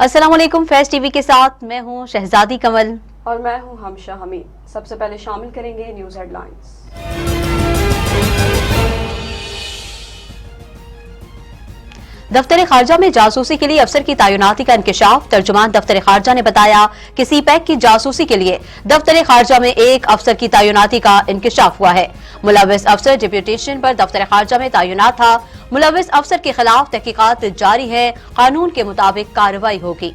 अस्सलाम वालेकुम। फैज़ टीवी के साथ मैं हूं शहजादी कमल और मैं हूं हमशा हमीद। सबसे पहले शामिल करेंगे न्यूज़ हेडलाइंस। दफ्तर खारजा में जासूसी के लिए अफसर की तैनाती का इंकशाफ। तर्जुमान दफ्तर खारजा ने बताया कि सीपैक की जासूसी के लिए दफ्तर खारजा में एक अफसर की तैनाती का इंकशाफ हुआ है। मुलव्विस अफसर डिप्यूटेशन पर दफ्तर खारजा में तैनात था। मुलव्विस अफसर के खिलाफ तहकीकात जारी है। कानून के मुताबिक कार्रवाई होगी।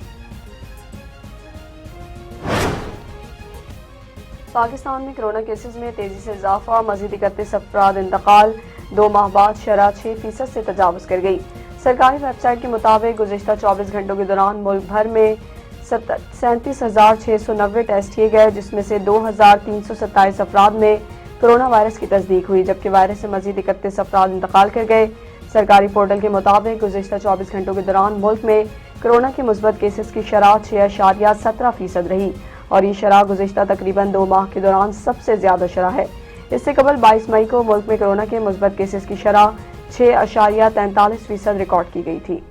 पाकिस्तान में कोरोना केसेस में तेजी से इजाफा। मजीद 31 अफराद इंतकाल। 2 माह बाद शरह 6% से तजावुज कर गई। सरकारी वेबसाइट के मुताबिक गुज़िश्ता 24 घंटों के दौरान मुल्क भर में 37,690 टेस्ट किए गए, जिसमें से 2,327 अफराद में कोरोना वायरस की तस्दीक हुई, जबकि वायरस से मजीद 31 अफराद इंतकाल कर गए। सरकारी पोर्टल के मुताबिक गुज़िश्ता 24 घंटों के दौरान मुल्क में कोरोना के मुस्बत केसेस की शरह 6.17% रही और ये शरह गुज़िश्ता तकरीबन 2 माह के दौरान सबसे ज्यादा शरह है। इससे कबल 22 मई को मुल्क में कोरोना के मुस्बत केसेस की शरह 6.43% रिकॉर्ड की गई थी।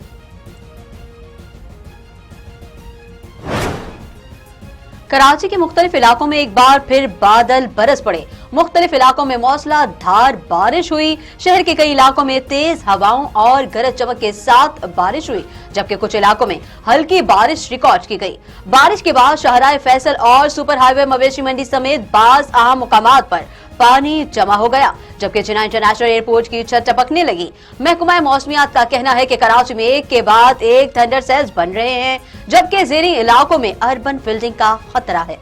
कराची के मुख्तलिफ इलाकों में एक बार फिर बादल बरस पड़े। मुख्तलिफ इलाकों में मौसलाधार बारिश हुई। शहर के कई इलाकों में तेज हवाओं और गरज चमक के साथ बारिश हुई, जबकि कुछ इलाकों में हल्की बारिश रिकॉर्ड की गई। बारिश के बाद शाहराह फैसल और सुपर हाईवे मवेशी मंडी समेत बाज अहम मुकामात पर पानी जमा हो गया, जबकि जिन्ना इंटरनेशनल एयरपोर्ट की छत टपकने लगी। महकमा मौसमियात का कहना है कि कराची में एक के बाद एक थंडर सेल्स बन रहे हैं, जबकि ज़ेरी इलाकों में अर्बन फिल्डिंग का खतरा है।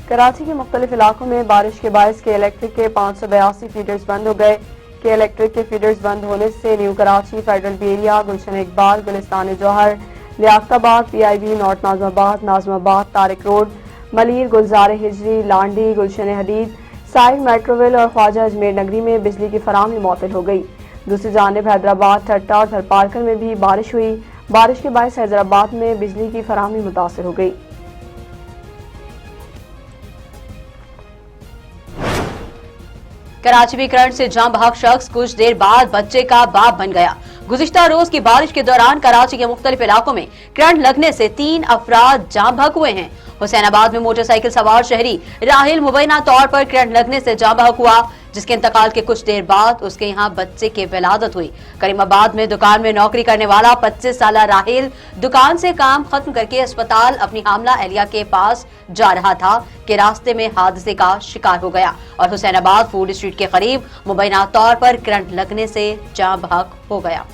कराची के मुख्तलिफ इलाकों में बारिश के बायस के इलेक्ट्रिक के 582 फीडर्स बंद हो गए। के इलेक्ट्रिक के फीडर्स बंद होने से new Karachi, federal B area, Gulshan Iqbal, Gulistan Jauhar, Liaquatabad, PIB, north Nazimabad, Nazimabad, Tariq road, Malir, Gulzar Hijri, Landhi, Gulshan Hadeed, side Metroville और ख्वाजा अजमेर नगरी में बिजली की फराहमी मुअत्तल हो गई। दूसरी जानिब हैदराबाद, ठट्टा और थरपारकर में भी बारिश हुई। बारिश के बायस हैदराबाद में बिजली की फराहमी मुतासिर हो गई। कराची में करंट से जाम बहक शख्स कुछ देर बाद बच्चे का बाप बन गया। गुज़िश्ता रोज की बारिश के दौरान कराची के मुख्तलिफ इलाकों में करंट लगने से 3 अफराद जाम बहक हुए हैं। हुसैनाबाद में मोटरसाइकिल सवार शहरी राहिल मुबैना तौर पर करंट लगने से जाम बहक हुआ, जिसके इंतकाल के कुछ देर बाद उसके यहाँ बच्चे की विलादत हुई। करीमाबाद में दुकान में नौकरी करने वाला 25 साला राहिल दुकान से काम खत्म करके अस्पताल अपनी हामला एहलिया के पास जा रहा था कि रास्ते में हादसे का शिकार हो गया और हुसैनाबाद फूड स्ट्रीट के करीब मुबैना तौर पर करंट लगने से जाम बहक हो गया।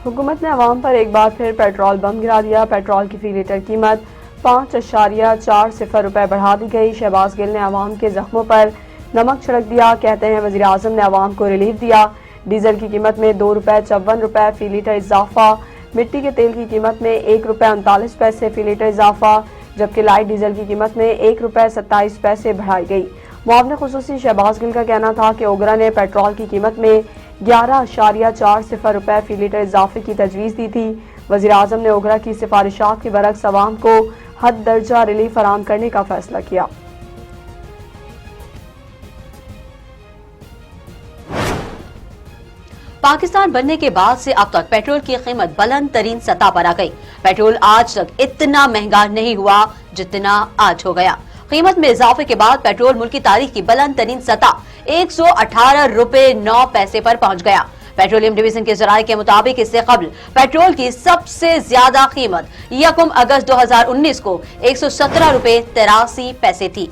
हुकूमत ने अवाम पर एक बार फिर पेट्रोल बम गिरा दिया। पेट्रोल की फी लीटर कीमत 5.40 रुपए बढ़ा दी गई। शहबाज गिल ने अवाम के जख्मों पर नमक छिड़क दिया। कहते हैं वज़ीर आज़म ने अवाम को रिलीफ दिया। डीजल की कीमत में 2 रुपए 54 रुपए फी लीटर इजाफा। मिट्टी के तेल की कीमत में 1 रुपए 39 पैसे फी लीटर इजाफा, जबकि लाइट डीजल की कीमत में 1 रुपए 27 पैसे बढ़ाई गई। मुआवने खुसूसी शहबाज गिल का कहना था कि ओगरा ने पेट्रोल की कीमत में 11.40 रुपए फी लीटर इजाफे की तजवीज़ दी थी। वज़ीर आज़म ने ओगरा की सिफारिशात के बरक्स अवाम को हद दर्जा रिलीफ फराहम करने का फैसला किया। पाकिस्तान बनने के बाद से अब तक पेट्रोल की कीमत बुलंद तरीन सतह पर आ गई। पेट्रोल आज तक इतना महंगा नहीं हुआ जितना आज हो गया। कीमत में इजाफे के बाद पेट्रोल मुल्क की तारीख की बुलंद तरीन सतह 118 रुपए 9 पैसे पर पहुंच गया। पेट्रोलियम डिवीजन के जराये के मुताबिक इससे कबल पेट्रोल की सबसे ज्यादा कीमत 1 अगस्त 2019 को 117 रुपए 83 पैसे थी।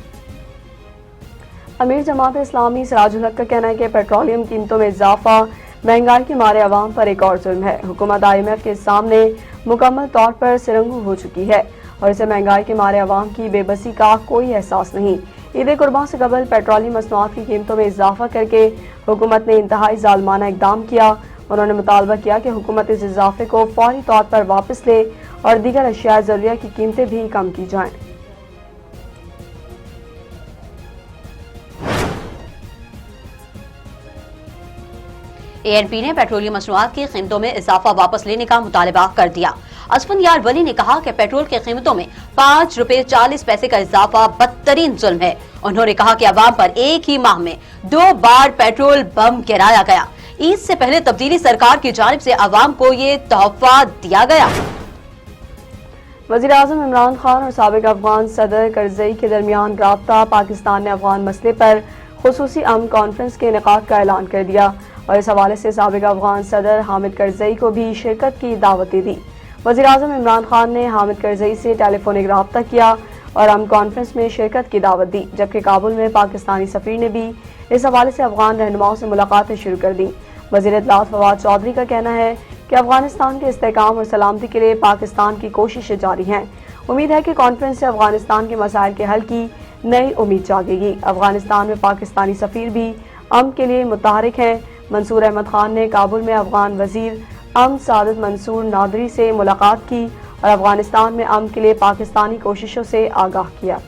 अमीर जमात इस्लामी सिराजुल हक का कहना है कि पेट्रोलियम कीमतों में इजाफा महंगाई के मारे अवाम पर एक और जुल्म है। हुकूमत IMF के सामने मुकम्मल तौर पर सिरंगू हो चुकी है और इसे महंगाई के मारे अवाम की बेबसी का कोई एहसास नहीं। ईद कुर्बान से कबल पेट्रोलियम मसनूआत की कीमतों में इजाफा करके हुकूमत ने इंतहाई जालमाना इकदाम किया। उन्होंने मुतालबा किया कि हुकूमत इस इजाफे को फौरी तौर पर वापस ले और दीगर अशिया ज़रूरिया की कीमतें भी कम की जाएं। ANP ने पेट्रोलियम मसनूआत की कीमतों में इजाफा वापस लेने का मुतालबा कर दिया। असफन यार वली ने कहा कि पेट्रोल की कीमतों में 5 रुपए 40 पैसे का इजाफा बदतरीन जुल्म है। उन्होंने कहा कि अवाम पर एक ही माह में 2 बार पेट्रोल बम गिराया गया। ईद से पहले तब्दीली सरकार की जानिब से अवाम को ये तोहफा दिया गया। वज़ीर-ए-आज़म इमरान खान और साबिक अफगान सदर करज़ई के दरमियान राब्ता। पाकिस्तान ने अफगान मसले पर खुसूसी अमन कॉन्फ्रेंस के इनेकाद का ऐलान कर दिया और इस हवाले से साबिक अफगान सदर हामिद करज़ई को भी शिरकत की दावत दे दी। वज़ीर-ए-आज़म इमरान खान ने हामिद करज़ई से टेलीफोनिक राब्ता किया और अमन कॉन्फ्रेंस में शिरकत की दावत दी, जबकि काबुल में पाकिस्तानी सफ़ीर ने भी इस हवाले से अफगान रहनुमाओं से मुलाकातें शुरू कर दी। वज़ीर इत्तलात फवाद चौधरी का कहना है कि अफगानिस्तान के इस्तेहकाम और सलामती के लिए पाकिस्तान की कोशिशें जारी हैं। उम्मीद है कि कॉन्फ्रेंस से अफगानिस्तान के मसाइल के हल की नई उम्मीद जागेगी। अफगानिस्तान में पाकिस्तानी सफ़ीर भी अमन के लिए मुतहरिक हैं। मंसूर अहमद खान ने काबुल में अफगान वज़ीर अमन सादत मंसूर नादरी से मुलाकात की और अफगानिस्तान में अमन के लिए पाकिस्तानी कोशिशों से आगाह किया।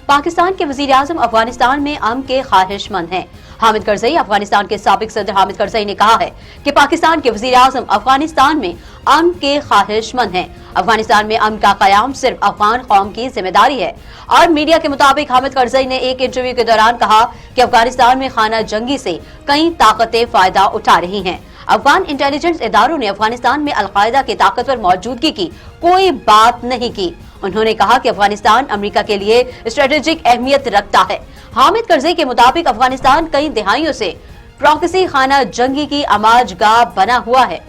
पाकिस्तान के वज़ीर-ए-आज़म अफगानिस्तान में अमन के ख्वाहिशमंद हैं। हामिद करज़ई अफगानिस्तान के साबिक सदर हामिद करज़ई ने कहा है कि पाकिस्तान के वज़ीर-ए-आज़म अफगानिस्तान में अमन के ख्वाहिशमंद हैं। अफगानिस्तान में अमन का क़याम सिर्फ अफगान कौम की जिम्मेदारी है। और मीडिया के मुताबिक हामिद करज़ई ने एक इंटरव्यू के दौरान कहा कि अफगानिस्तान में खाना जंगी से कई ताकतें फायदा उठा रही हैं। अफगान इंटेलिजेंस इदारों ने अफगानिस्तान में अलकायदा की ताकतवर मौजूदगी की कोई बात नहीं की। उन्होंने कहा कि अफगानिस्तान अमेरिका के लिए स्ट्रेटेजिक अहमियत रखता है। हामिद करज़ई के मुताबिक अफगानिस्तान कई दहाइयों से प्रॉक्सी खाना जंगी की आमाजगाह बना हुआ है।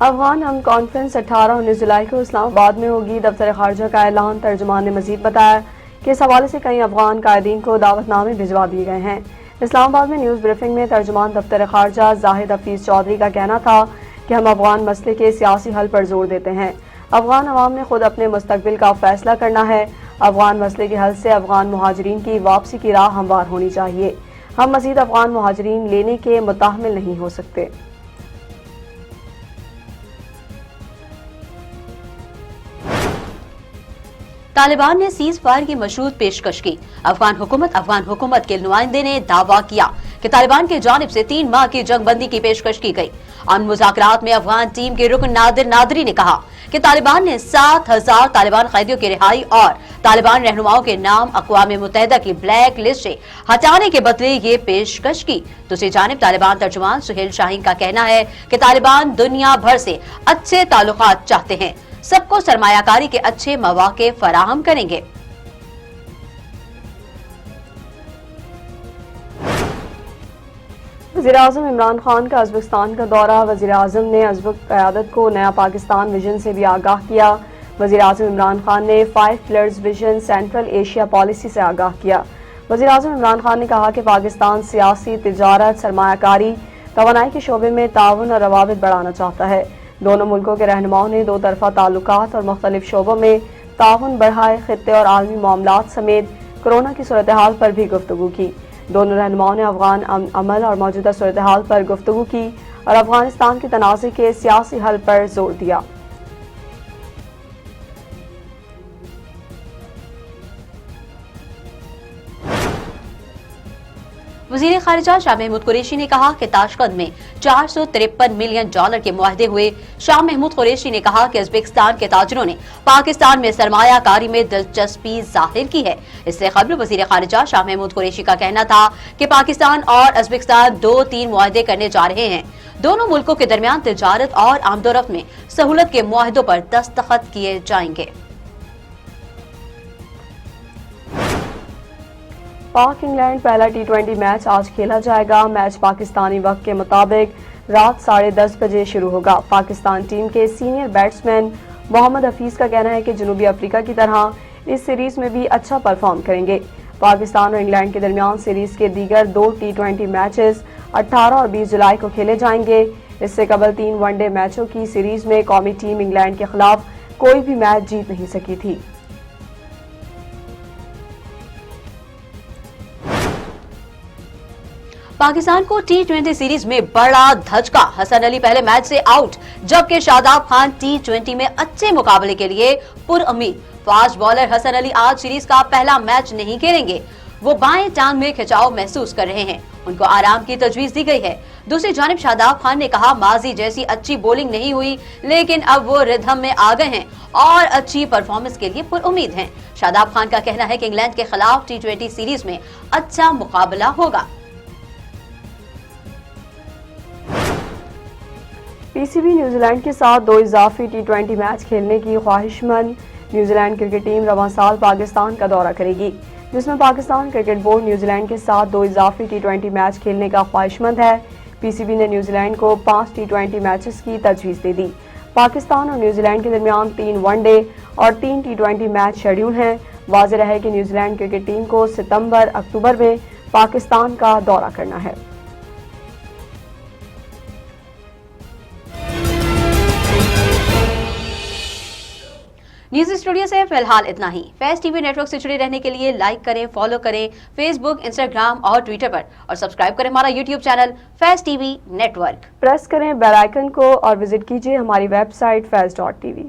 अफगान अमन कॉन्फ्रेंस 18-19 जुलाई को इस्लामाबाद में होगी। दफ्तर खारजा का ऐलान। तर्जुमान ने मजीद बताया कि इस हवाले से कई अफगान कायदीन को दावतनामे भिजवा दिए गए हैं। इस्लामाबाद में न्यूज़ ब्रीफिंग में तर्जुमान दफ्तर खारजा जाहिद हफीज चौधरी का कहना था कि हम अफगान मसले के सियासी हल पर जोर देते हैं। अफगान अवाम ने खुद अपने मुस्तकबिल का फैसला करना है। अफगान मसले के हल से अफगान मुहाजिरीन की वापसी की राह हमवार होनी चाहिए। हम मजीद अफगान मुहाजिरीन लेने के मुताहमिल नहीं हो सकते। तालिबान ने सीज फायर की मशरूत पेशकश की। अफगान हुकूमत के नुमाइंदे ने दावा किया कि तालिबान की जानिब से 3 माह की जंगबंदी की पेशकश की गई। अमन मुज़ाकरात में अफगान टीम के रुकन नादिर नादरी ने कहा कि तालिबान ने 7,000 तालिबान कैदियों की रिहाई और तालिबान रहनुमाओं के नाम अक़वाम मुत्तहिदा की ब्लैक लिस्ट से हटाने के बदले ये पेशकश की। दूसरी जानिब तालिबान तर्जुमान सुहेल शाहीन का कहना है कि तालिबान दुनिया भर से अच्छे ताल्लुकात चाहते हैं, सबको सरमायाकारी के अच्छे मौके फराहम करेंगे। वज़ीर-ए-आज़म इमरान खान का उज़्बेकिस्तान का दौरा। वज़ीर-ए-आज़म ने उज़्बेक क़यादत को नया पाकिस्तान विजन से भी आगाह किया। वज़ीर-ए-आज़म इमरान खान ने 5 pillars vision central Asia policy से आगाह किया। वज़ीर-ए-आज़म इमरान खान ने कहा कि पाकिस्तान सियासी, तिजारत, सरमायाकारी, तवानाई के शोबे में ताउन और रवाबित बढ़ाना चाहता है। दोनों मुल्कों के रहनुमाओं ने 2 तरफ़ा ताल्लुकात और मुख्तलिफ शोबों में ताउन बढ़ाए। खित्ते और आलमी मामलात समेत कोरोना की सूरत हाल पर भी गुफ्तगू की। दोनों रहनुमाओं ने अफगान अमल और मौजूदा सूरत हाल पर गुफ्तगू की और अफगानिस्तान के तनाज़े के सियासी हल पर जोर दिया। वज़ीर ख़ारिजा शाह महमूद कुरैशी ने कहा कि ताशकंद में $453 मिलियन के मुआहदे हुए। शाह महमूद कुरैशी ने कहा कि उज़्बेकिस्तान के ताजिरों ने पाकिस्तान में सरमायाकारी में दिलचस्पी जाहिर की है। इससे कबल वज़ीर ख़ारिजा शाह महमूद कुरैशी का कहना था कि पाकिस्तान और उज़्बेकिस्तान 2-3 मुआहदे करने जा रहे हैं। दोनों मुल्कों के दरमियान तिजारत और आमदोरफ्त में सहूलत के मुआहदों पर दस्तखत किए जाएंगे। पाक इंग्लैंड पहला T20 मैच आज खेला जाएगा। मैच पाकिस्तानी वक्त के मुताबिक रात 10:30 बजे शुरू होगा। पाकिस्तान टीम के सीनियर बैट्समैन मोहम्मद हफीज का कहना है कि जनूबी अफ्रीका की तरह इस सीरीज में भी अच्छा परफॉर्म करेंगे। पाकिस्तान और इंग्लैंड के दरमियान सीरीज के दीगर 2 T20 मैचेस 18 और 20 जुलाई को खेले जाएंगे। इससे कबल 3 वनडे मैचों की सीरीज में कौमी टीम इंग्लैंड के खिलाफ कोई भी मैच जीत नहीं सकी थी। पाकिस्तान को टी20 सीरीज में बड़ा धचका, हसन अली पहले मैच से आउट, जबकि शादाब खान टी20 में अच्छे मुकाबले के लिए पुरउम्मीद। फास्ट बॉलर हसन अली आज सीरीज का पहला मैच नहीं खेलेंगे। वो बाएं टांग में खिंचाव महसूस कर रहे हैं, उनको आराम की तजवीज दी गई है। दूसरी जानिब शादाब खान ने कहा, माजी जैसी अच्छी बॉलिंग नहीं हुई, लेकिन अब वो रिदम में आ गए हैं और अच्छी परफॉर्मेंस के लिए पुरउम्मीद हैं। शादाब खान का कहना है कि इंग्लैंड के खिलाफ टी20 सीरीज में अच्छा मुकाबला होगा। पीसीबी न्यूजीलैंड के साथ 2 इजाफी टी20 मैच खेलने की ख्वाहिशमंद न्यूजीलैंड क्रिकेट टीम रवां साल पाकिस्तान का दौरा करेगी, जिसमें पाकिस्तान क्रिकेट बोर्ड न्यूजीलैंड के साथ 2 इजाफी टी20 मैच खेलने का ख्वाहिशमंद है। पीसीबी ने न्यूजीलैंड को 5 टी20 मैचेस की तजवीज़ दे दी। पाकिस्तान और न्यूजीलैंड के दरमियान 3 वनडे और 3 टी20 मैच शेड्यूल हैं। वाज़ेह है कि न्यूजीलैंड क्रिकेट टीम को सितंबर-अक्टूबर में पाकिस्तान का दौरा करना है। न्यूज स्टूडियो से फिलहाल इतना ही। फैज़ टीवी नेटवर्क से जुड़े रहने के लिए लाइक करें, फॉलो करें फेसबुक, इंस्टाग्राम और ट्विटर पर, और सब्सक्राइब करें हमारा यूट्यूब चैनल फैज़ टीवी नेटवर्क। प्रेस करें बेल आइकन को और विजिट कीजिए हमारी वेबसाइट faiz.tv।